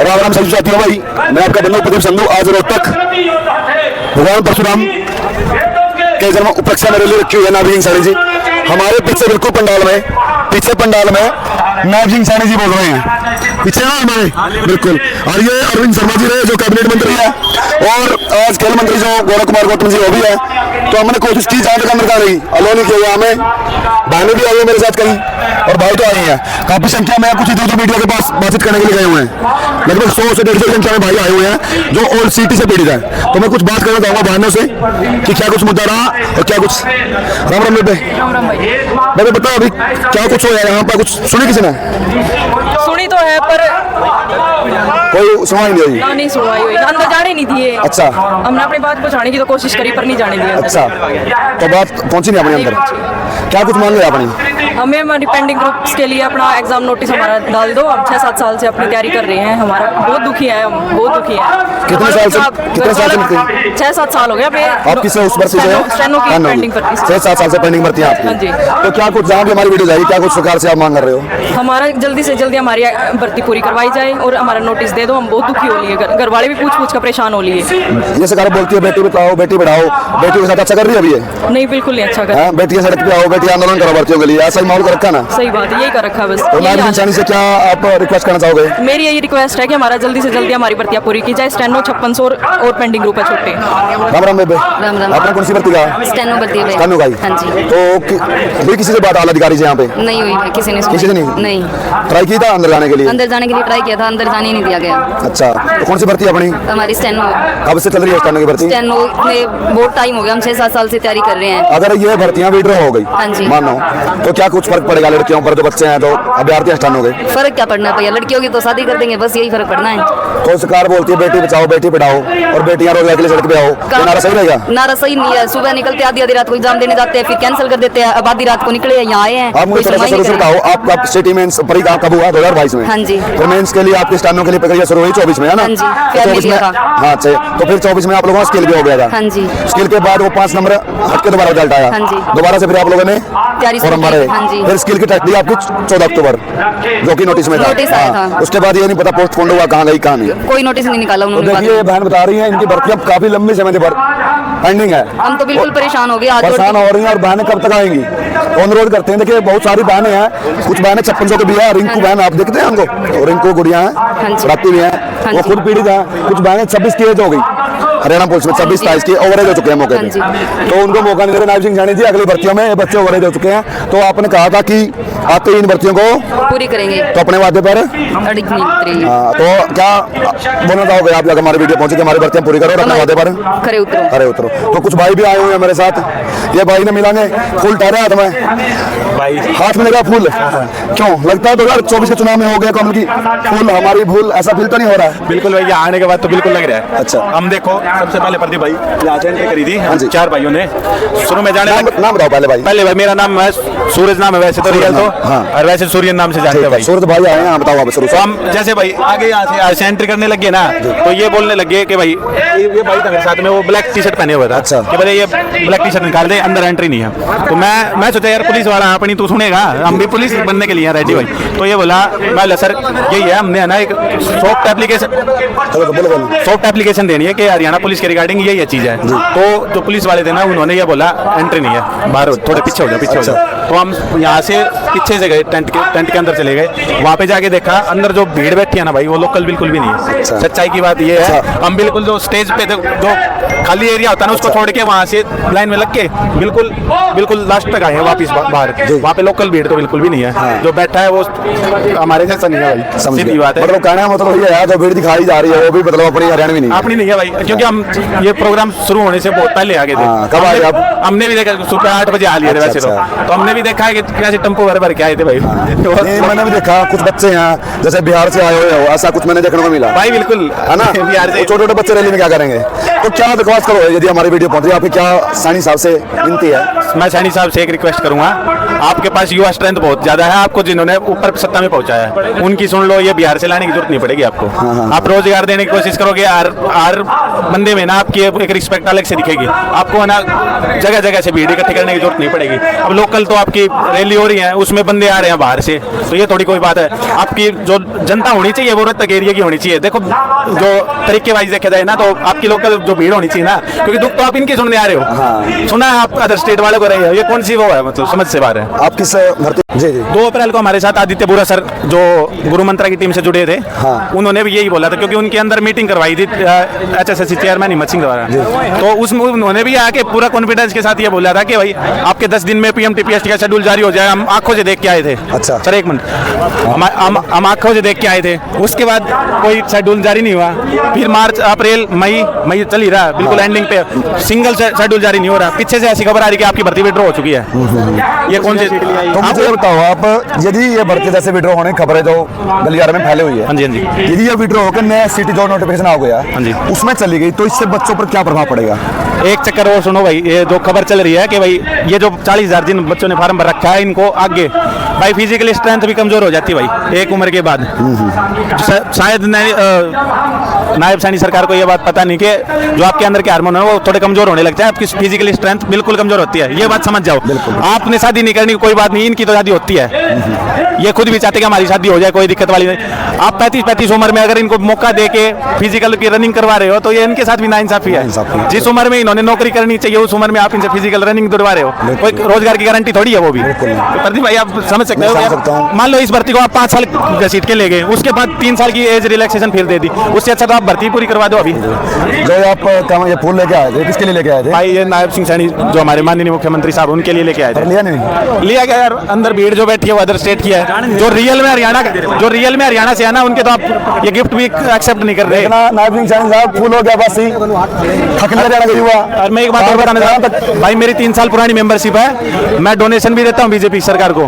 राम राम सभी साथियों भाई, मैं आपका बंधु प्रदीप संधू। आज रोहतक भगवान परशुराम के जन्म उपलक्ष्य में रैली रखी हुई है नाभिक सिंह सैनी जी। हमारे पीछे बिल्कुल पंडाल में नाभिक सिंह सैनी जी बोल रहे हैं पीछे ना हमारे बिल्कुल। और ये अरविंद शर्मा जी रहे जो कैबिनेट मंत्री है, और आज खेल मंत्री जो गौरव कुमार गौतम जी वो भी है। तो हमने कोशिश की जहाँ तक अंदर का नहीं अलो नहीं किया। हमें बहनें भी आई है मेरे साथ कहीं, और भाई तो आई हैं काफी संख्या में। कुछ इधर मीडिया के पास बातचीत करने के लिए गए हुए हैं, लगभग 100 से 150 संख्या में भाई आए हुए हैं जो ओल्ड सिटी से पीड़ित है। तो मैं कुछ बात करना चाहूंगा बहनों से कि क्या कुछ मुद्दा रहा और क्या कुछ। राम राम बेबे, बताओ अभी क्या कुछ हो यहाँ पर, कुछ सुनी किसी ने? सुनी तो है पर कोई सुनवाई नहीं हुई। नहीं सुनवाई हुई, अंदर जाने नहीं दिए। अच्छा, हमने अपनी बात पहुंचाने की तो कोशिश करी पर नहीं जाने दिया। अच्छा, तो बात पहुंची नहीं अपने अंदर। क्या कुछ मान लिया अपनी? हमें हमारी पेंडिंग ग्रुप्स के लिए अपना एग्जाम नोटिस हमारा डाल दो। हम 6-7 साल से अपनी तैयारी कर रहे हैं। हमारा बहुत दुखी है, हम बहुत दुखी है। कितने साल से 6-7 साल हो गया। आप किससे उस भर्ती से? स्टेनो की पेंडिंग भर्ती से 6-7 साल से पेंडिंग भर्ती है आपकी। तो क्या कुछ जहाँ भी हमारी वीडियो जाएगी, क्या कुछ सरकार से आप मांग कर रहे हो? हमारा जल्दी से जल्दी हमारी भर्ती पूरी करवाई जाए और हमारा नोटिस दे दो। हम बहुत दुखी हो लिए, घर वाले भी पूछ कर परेशान हो लिए। ये सरकार बोलती है बेटी बचाओ बेटी पढ़ाओ, बेटी के साथ अच्छा कर रही है अभी ये? नहीं, बिल्कुल नहीं अच्छा कर। बेटियां सड़क पे आओ, बेटी आंदोलन करो भर्तियों के लिए, ऐसा ही माहौल कर रखा ना। सही बात है, यही कर रखा बस। तो नाभिक सिंह सैनी से क्या आप रिक्वेस्ट करना चाहोगे? मेरी यही रिक्वेस्ट है कि हमारा जल्दी से जल्दी हमारी भर्तियां पूरी की जाए। स्टेनो 5600 और पेंडिंग ग्रुप है छोटे। राम राम बेबे, राम राम। आपने कौन सी भर्ती का? स्टेनो भर्ती है। स्टेनो का ही? हाँ जी। तो भी किसी से बात आला अधिकारी से यहाँ पे नहीं हुई है, किसी ने नहीं ट्राई की था अंदर जाने के लिए? अंदर जाने के लिए ट्राई किया था, अंदर जाने ही नहीं दिया गया। अच्छा, तो कौन सी भर्ती है अपनी? हमारी स्टेनो। कब से चल रही है स्टेनो की भर्ती? स्टेनो में बहुत टाइम हो गया, हम 6-7 साल से तैयारी कर रहे हैं। अगर ये भर्तियां विड्रॉ हो गई, हाँ जी, मानो, तो क्या कुछ फर्क पड़ेगा लड़कियों पर? जो बच्चे हैं तो अभ्यर्थी स्टैंड हो गए, फर्क क्या पड़ना है भैया, लड़कियों की तो शादी कर देंगे, बस यही फर्क पड़ना है। तो सरकार बोलती है बेटी बचाओ बेटी पढ़ाओ और बेटियां रोजगार के लिए सड़क पे आओ, तो नारा सही रहेगा? नारा सही नहीं है। सुबह निकलते आधी रात को एग्जाम देने जाते हैं, फिर कैंसिल कर देते हैं। अब आधी रात को निकले यहाँ आए हैं। आप मुझे थोड़ा सा शुरू से बताओ, आपका सिटी मेंस परीक्षा कब हुआ? 2022 में। हाँ जी। फिर मेंस के लिए आपके स्टैंडों के लिए प्रक्रिया शुरू हुई 24 में, है ना? हाँ जी। 24 में, हाँ अच्छा। तो फिर 24 में आप लोगों का स्किल भी हो गया था। हाँ जी। स्किल के बाद वो 5 नंबर हट के दोबारा रिजल्ट आया। हाँ जी। दोबारा से फिर आप लोगों ने फॉर्म भरे। हाँ जी। फिर स्किल की टेस्ट दी आपकी 14 अक्टूबर, जो कि नोटिस में था। नोटिस आया था। उसके बाद ये नहीं पता पोस्टपोन हुआ, कहाँ गई कहाँ नहीं। कोई नोटिस नहीं निकाला तो उन्होंने। देखिए बहन बता रही है इनकी भर्तियां काफी लंबे समय से पेंडिंग है। हम तो बिल्कुल परेशान हो गए, परेशान हो रही हैं। और बहनें कब तक आएंगी? तो अनुरोध करते हैं, देखिए बहुत सारी बहनें हैं, कुछ बहनें 5600 के भी है। रिंकू बहन आप देखते हैं उनको, तो रिंकू गुड़िया है, राती भी है, वो खुद पीड़ित है। कुछ बहनें 26 की एज हो गई, हरियाणा पुलिस में 26-27 की ओवरेज हो चुके हैं मौके पे, तो उनको मौका नहीं दे रहे नाभिक सिंह सैनी जी। अगली भर्तियों में बच्चे ओवरेज हो चुके हैं। तो आपने कहा था कि आते ही इन भर्तियों को पूरी करेंगे, तो अपने वादे पर अड़िग नहीं उतरेंगे। तो क्या बोलना चाहोगे आप? हमारी वीडियो पहुंचे कि हमारी भर्तियां पूरी करो और अपने वादे पर खरे उतरो। तो कुछ भाई भी आए हुए हैं मेरे साथ, ये भाई ने मिलाने फूल ठहरे हाथ में, भाई हाथ में लगा फूल। क्यों लगता है 2024 के चुनाव में हो गया कमल की फूल हमारी भूल? ऐसा फील तो नहीं हो रहा है? बिल्कुल भैया, आने के बाद तो बिल्कुल लग रहा है। अच्छा, हम देखो सबसे पहले प्रदीप भाई यहाँ से एंट्री करी थी। हाँ जी। 4 भाइयों ने शुरू में जाने नाम बताओ पहले भाई। पहले भाई मेरा नाम है सूरज, नाम है वैसे तो रियल तो, और वैसे सूर्य नाम से जानते हैं भाई। सूरज भाई आए हैं, बताओ आप शुरू से। तो हम जैसे भाई आगे यहाँ से एंट्री करने लगे ना, तो ये बोलने लगे कि भाई ये भाई था मेरे साथ में, वो ब्लैक टी शर्ट पहने हुआ था। अच्छा। कि भाई ये ब्लैक टी शर्ट निकाल दे, अंदर एंट्री नहीं है। तो मैं सोचा यार पुलिस वाला अपनी तू सुनेगा, हम भी पुलिस बनने के लिए रेडी भाई। तो ये बोला, मैं बोला सर यही है, हमने है ना एक सॉफ्ट एप्लीकेशन देनी है कि हरियाणा पुलिस के रिगार्डिंग यही चीज है। तो जो पुलिस वाले थे ना, उन्होंने ये बोला एंट्री नहीं है, बाहर थोड़े पीछे हो जाओ। तो हम यहाँ से पीछे से गए, टेंट के अंदर चले गए। वहाँ पे जाके देखा अंदर जो भीड़ बैठी है ना भाई, वो लोकल बिल्कुल भी नहीं है। सच्चाई की बात ये है, हम बिल्कुल जो स्टेज पे जो खाली एरिया होता है ना, उसको छोड़ के वहाँ से लाइन में लग के बिल्कुल लास्ट तक आए हैं वापिस बाहर। वहाँ पे लोकल भीड़ तो बिल्कुल भी नहीं है। जो बैठा है वो हमारे जैसा नहीं है भाई, सीधी बात है। मतलब कहना मतलब ये है, जो भीड़ दिखाई जा रही है वो भी मतलब अपनी हरियाणा में नहीं है, अपनी नहीं है भाई, क्योंकि हम ये प्रोग्राम शुरू होने से बहुत पहले आ गए थे। कब आए आप? हमने भी देखा सुबह 8 बजे आ लिए थे वैसे तो हमने भी देखा है कि कैसे टेम्पो भर के आए थे भाई। मैंने भी देखा कुछ बच्चे हैं जैसे बिहार से आए हुए हो, ऐसा कुछ मैंने देखने को मिला भाई। बिल्कुल है ना, बिहार से छोटे बच्चे रैली में क्या करेंगे? तो क्या रिक्वेस्ट करो यदि हमारी वीडियो पहुंच रही है, आपकी क्या सैनी साहब से विनती है? मैं सैनी साहब से एक रिक्वेस्ट करूंगा, आपके पास युवा स्ट्रेंथ बहुत ज्यादा है, आपको जिन्होंने ऊपर सत्ता में पहुंचाया है उनकी सुन लो, ये बिहार से लाने की जरूरत नहीं पड़ेगी आपको। आप रोजगार देने की कोशिश करोगे, हर बंदे में ना आपकी एक रिस्पेक्ट अलग से दिखेगी। आपको ना जगह जगह से भीड़ इकट्ठी करने की जरूरत नहीं पड़ेगी। अब लोकल तो आपकी की रैली हो रही है उसमें बंदे आ रहे हैं बाहर से, तो ये थोड़ी कोई बात है। आपकी जो जनता होनी चाहिए वो रोहतक एरिया की होनी चाहिए। देखो जो तरीके वाइज देखा जाए ना तो आपकी लोकल जो भीड़ होनी चाहिए ना, क्योंकि दुख तो आप इनकी सुनने आ रहे हो। सुना है आप अदर स्टेट वाले को रहे हो, ये कौन सी वो है, मतलब समझ से बाहर है। आप किस भर्ती? जी जी 2 अप्रैल को हमारे साथ आदित्य बुरा सर जो गुरु मंत्रा की टीम से जुड़े थे, उन्होंने भी यही बोला था, क्योंकि उनके अंदर मीटिंग करवाई थी HSSC चेयरमैन हिम्मत सिंह द्वारा, तो उसमें उन्होंने भी आके पूरा कॉन्फिडेंस के साथ ये बोला था कि भाई आपके 10 दिन में PMTPST का शेड्यूल जारी हो जाए। हम आंखों से देख के आए थे। अच्छा सर एक मिनट, हम आंखों से देख के आए थे, उसके बाद कोई शेड्यूल जारी नहीं हुआ। फिर मार्च अप्रैल मई चल ही रहा, बिल्कुल एंडिंग पे सिंगल शेड्यूल जारी नहीं हो रहा। पीछे से ऐसी खबर आ रही कि आपकी भर्ती विड्रॉ हो चुकी है। ये कौन सी? तो मुझे बताओ आप, यदि ये भर्ती जैसे विड्रॉ होने की खबरें जो गलियारे में फैले हुई है, हाँ जी हाँ जी, यदि ये विड्रॉ होकर नया सिटी जो नोटिफिकेशन आ गया, हाँ जी, उसमें चली गई तो इससे बच्चों पर क्या प्रभाव पड़ेगा? एक चक्कर और सुनो भाई, ये जो खबर चल रही है कि भाई ये जो 40,000 जिन बच्चों ने फार्म भर रखा है, इनको आगे भाई फिजिकल स्ट्रेंथ भी कमजोर हो जाती है भाई एक उम्र के बाद। शायद नायब सैनी सरकार को ये बात पता नहीं कि जो आपके अंदर के हार्मोन है वो थोड़े कमजोर होने लगते हैं, आपकी फिजिकल स्ट्रेंथ बिल्कुल कमजोर होती है, ये बात समझ जाओ। आपने शादी नहीं करनी कोई बात नहीं, इनकी तो शादी होती है, ये खुद भी चाहते कि हमारी शादी हो जाए, कोई दिक्कत वाली नहीं। आप 35 उम्र में अगर इनको मौका दे के फिजिकल की रनिंग करवा रहे हो तो ये इनके साथ भी नाइंसाफी है। जिस उम्र में इन्होंने नौकरी करनी चाहिए उस उम्र में आप इनसे फिजिकल रनिंग करवा रहे हो, कोई रोजगार की गारंटी थोड़ी है वो भी। प्रदीप भाई आप समझ सकते हो, मान लो इस भर्ती को आप 5 साल घसीट के ले गए, उसके बाद 3 साल की एज रिलैक्सेशन फिर दे दी, उससे अच्छा तो आप भर्ती पूरी करवा दो अभी। जो आप ये फूल लेके आए थे, किसके लिए लेके आए थे? भाई ये नायब सिंह सैनी जो हमारे माननीय मुख्यमंत्री साहब उनके लिए लेके आए थे। लिया नहीं? लिया गया यार, अंदर भीड़ जो बैठी है वो अदर स्टेट की है, जो रियल में हरियाणा से है ना, उनके तो आप ये गिफ्ट भी एक्सेप्ट नहीं कर रहे। नायब सिंह सैनी साहब फूल हो गया बस ही हरियाणा का युवा। और मैं एक बात और बताना चाहता हूं भाई, मेरी 3 साल पुरानी मेंबरशिप है, मैं डोनेशन भी देता हूं बीजेपी सरकार को,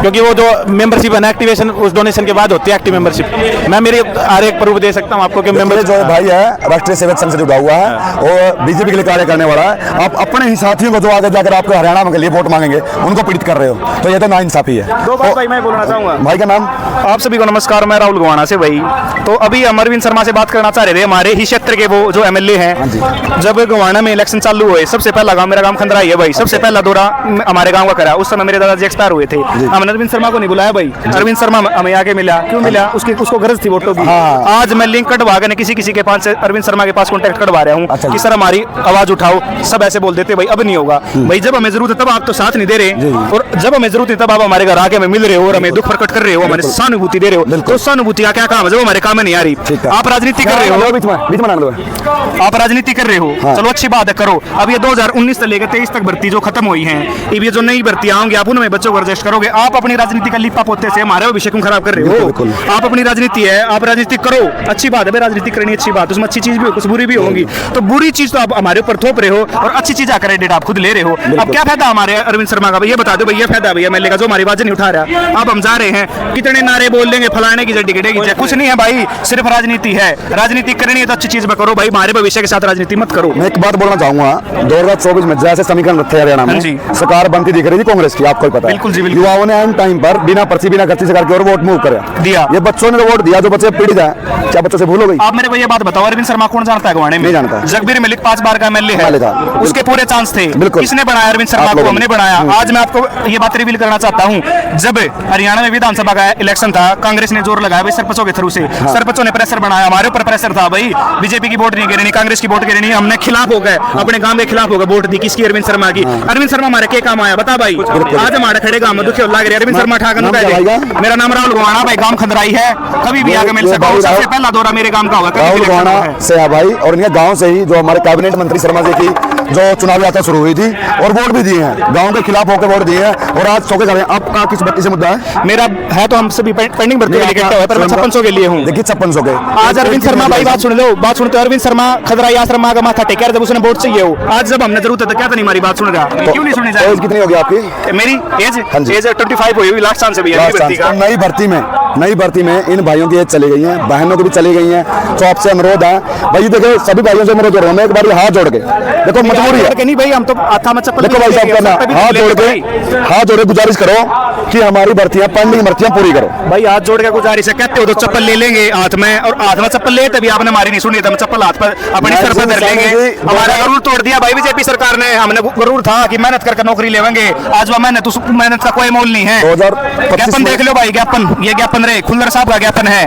क्योंकि वो जो मेंबरशिप है ना एक्टिवेशन उस डोनेशन के बाद होती है एक्टिव मेंबरशिप। मैं मेरी हर एक प्रूफ दे सकता हूं आपको कि मेंबर जो भाई है राष्ट्रीय सेवक संघ से जुड़ा हुआ है और बीजेपी के लिए कार्य करने वाला है, आप अपने ही साथियों को जो आगे जाकर आपको हरियाणा के लिए वोट मांगेंगे उनको पीड़ित कर रहे हो, तो ये तो नाइंसाफी है। दो बात भाई मैं बोलना चाहूंगा। भाई का नाम? आप सभी को नमस्कार, मैं राहुल गोवाना से भाई। तो अभी हम अरविंद शर्मा से बात करना चाह रहे थे, हमारे ही क्षेत्र के वो जो MLA हैं। जब गोवाना में इलेक्शन चालू हुए, सबसे पहला गांव मेरा गांव खंदराई है भाई, सबसे पहला दौरा हमारे गांव का करा, उस समय मेरे दादाजी एक्सपायर हुए थे। हमने अरविंद शर्मा को नहीं बुलाया भाई, अरविंद शर्मा हमें आके मिला, क्यों मिला? उसको गरज थी वोटों की। आज मैं लिंक कटवा के किसी के पास से अरविंद शर्मा के पास कॉन्टैक्ट करवा रहा हूँ कि सर हमारी आवाज उठाओ, सब ऐसे बोल देते भाई अब नहीं होगा भाई, जब हमें जरूरत है तब आप तो साथ नहीं दे रहे, और जब हमें जरूरत है तब आप हमारे घर आके हमें मिल रहे हो और हमें दुख प्रकट कर रहे हो, हमारे सहानुभूति दे रहे हो। तो सहानुभूति का क्या काम है जब हमारे काम में नहीं आ रही? आप राजनीति कर रहे हो, बीच में आप राजनीति कर रहे हो, चलो अच्छी बात है करो। अब ये 2019 से लेकर 23 तक भर्ती जो खत्म हुई है, अब ये जो नई भर्ती आएंगे आप उनमें बच्चों को एडजस्ट करोगे। आप अपनी राजनीति का लिपा पोते से हमारे भविष्य को खराब कर रहे हो। आप अपनी राजनीति है, आप राजनीति करो, अच्छी बात है, राजनीति करनी अच्छी बात, उसमें अच्छी चीज भी हो कुछ बुरी भी होगी, तो बुरी चीज तो आप हमारे ऊपर थोप रहे हो और अच्छी चीज का क्रेडिट आप खुद ले रहे हो। अब क्या फायदा हमारे अरविंद शर्मा का? ये बता दो भैया, फायदा भैया MLA का जो हमारी आवाज नहीं उठा रहा। अब हम जा रहे हैं, कितने नारे बोल देंगे, फलाने की जड्डी गिटेगी, कुछ नहीं है भाई, सिर्फ राजनीति है। राजनीति करनी है तो अच्छी चीज में करो भाई, हमारे भविष्य के साथ राजनीति मत करो। मैं एक बात बोलना चाहूंगा, 2024 में जैसे समीकरण रखे हरियाणा में सरकार बनती दिख रही थी कांग्रेस की, आपको पता है। बिल्कुल जी, बिल्कुल। युवाओं ने टाइम पर बिना पर्ची बिना खर्ची सरकार की ओर वोट मूव कर दिया। ये बच्चों ने वोट दिया, जो बच्चे पीड़ित है, क्या बच्चों से भूल हो गई? आप मेरे को ये बात बताओ, अरविंद शर्मा कौन जानता है गवाने में? नहीं जानता। जगबीर मलिक 5 बार का MLA है, उसके पूरे चांस थे। बिल्कुल। किसने बनाया? अरविंद शर्मा को हमने बनाया। आज मैं आपको ये बात रिवील करना चाहता हूँ, जब हरियाणा में विधानसभा का इलेक्शन था, कांग्रेस ने जोर लगाया भाई सरपंचों के थ्रू से, सरपंचों ने प्रेशर बनाया, हमारे ऊपर प्रेशर था भाई, बीजेपी की वोट नहीं गिरनी, कांग्रेस की वोट गिरनी, हमने खिलाफ हो गए, अपने गांव के खिलाफ हो गए, वोट दी किसकी? अरविंद शर्मा की। अरविंद शर्मा हमारे के काम आया बता भाई? आज हमारे खड़े गांव में दुखी लग रहे अरविंद शर्मा ठाकर। मेरा नाम राहुल गोवाना भाई, गांव खंदराई है, कभी भी आगे मिल सकता हूं, सबसे पहला दौरा मेरे गांव का होगा। राहुल गोवाना से है भाई, और इनके गांव से ही जो हमारे कैबिनेट मंत्री शर्मा जी की जो चुनावी यात्रा शुरू हुई थी और वोट भी दिए हैं, गांव के खिलाफ होकर वोट दिए हैं, और आज चौके जा रहे हैं। आपका किस भर्ती से मुद्दा है? मेरा है तो हम सभी पेंडिंग भर्ती के लिए, पर मैं 5600 के लिए हूं। देखिए 5600 के आज अरविंद शर्मा भाई, बात सुन लो, बात सुनते हो, अरविंद शर्मा खदराई आश्रम मां का माथा टेकर, जब उसने वोट चाहिए हो, आज जब हमने जरूरत है तो क्या तो नहीं हमारी बात सुन रहा, क्यों नहीं सुनी जाए? एज कितनी होगी आपकी? मेरी एज 25 हुई, लास्ट चांस भी है भर्ती का। नई भर्ती में इन भाइयों की एज चली गई है, बहनों की भी चली गई है, तो आपसे अनुरोध है भाई, देखो सभी भाइयों से अनुरोध कर रहा हूं मैं, एक बार हाथ जोड़ के देखो, मजबूरी है। जोड़ के नहीं भाई, हम तो हाथा में चप्पल देखो भाई साहब करना, हाथ जोड़ के गुजारिश करो कि हमारी भर्तियां, पेंडिंग भर्तियां पूरी करो। भाई हाथ जोड़ के गुजारिश है, कहते हो तो चप्पल ले लेंगे हाथ में, और हाथ में चप्पल ले तभी आपने हमारी नहीं सुनी, तो हम चप्पल हाथ पर अपने सर पर धर लेंगे। हमारा गरूर तोड़ दिया भाई बीजेपी सरकार ने। हमने गरूर था कि मेहनत करके नौकरी लेवेंगे, आज वह मेहनत का कोई मोल नहीं है। 2025 ज्ञापन देख लो भाई, ज्ञापन, ये ज्ञापन रहे खुल्लर साहब का ज्ञापन है।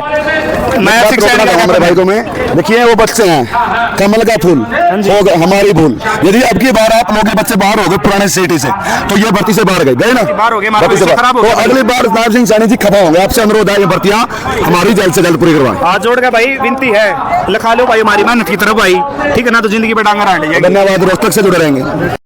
मैं हमारे भाई को में देखिए, वो बच्चे हैं कमल का फूल, हो गए हमारी भूल। यदि अब की बार आप लोग के बच्चे बाहर हो गए पुराने सिटी से, तो ये भर्ती से बाहर गए ना, बाहर हो गए, भर्ती से खराब हो तो गया। अगली बार नायब सिंह सैनी जी खफा होंगे। आपसे अनुरोध है, ये भर्तियां हमारी जल्द से जल्द पूरी करवाएं। हाथ जोड़ के भाई विनती है, लिखा लो भाई हमारी मेहनत की तरफ भाई, ठीक है ना, तो जिंदगी पे डांगर आने जाएगी। धन्यवाद, रोहतक से जुड़े रहेंगे।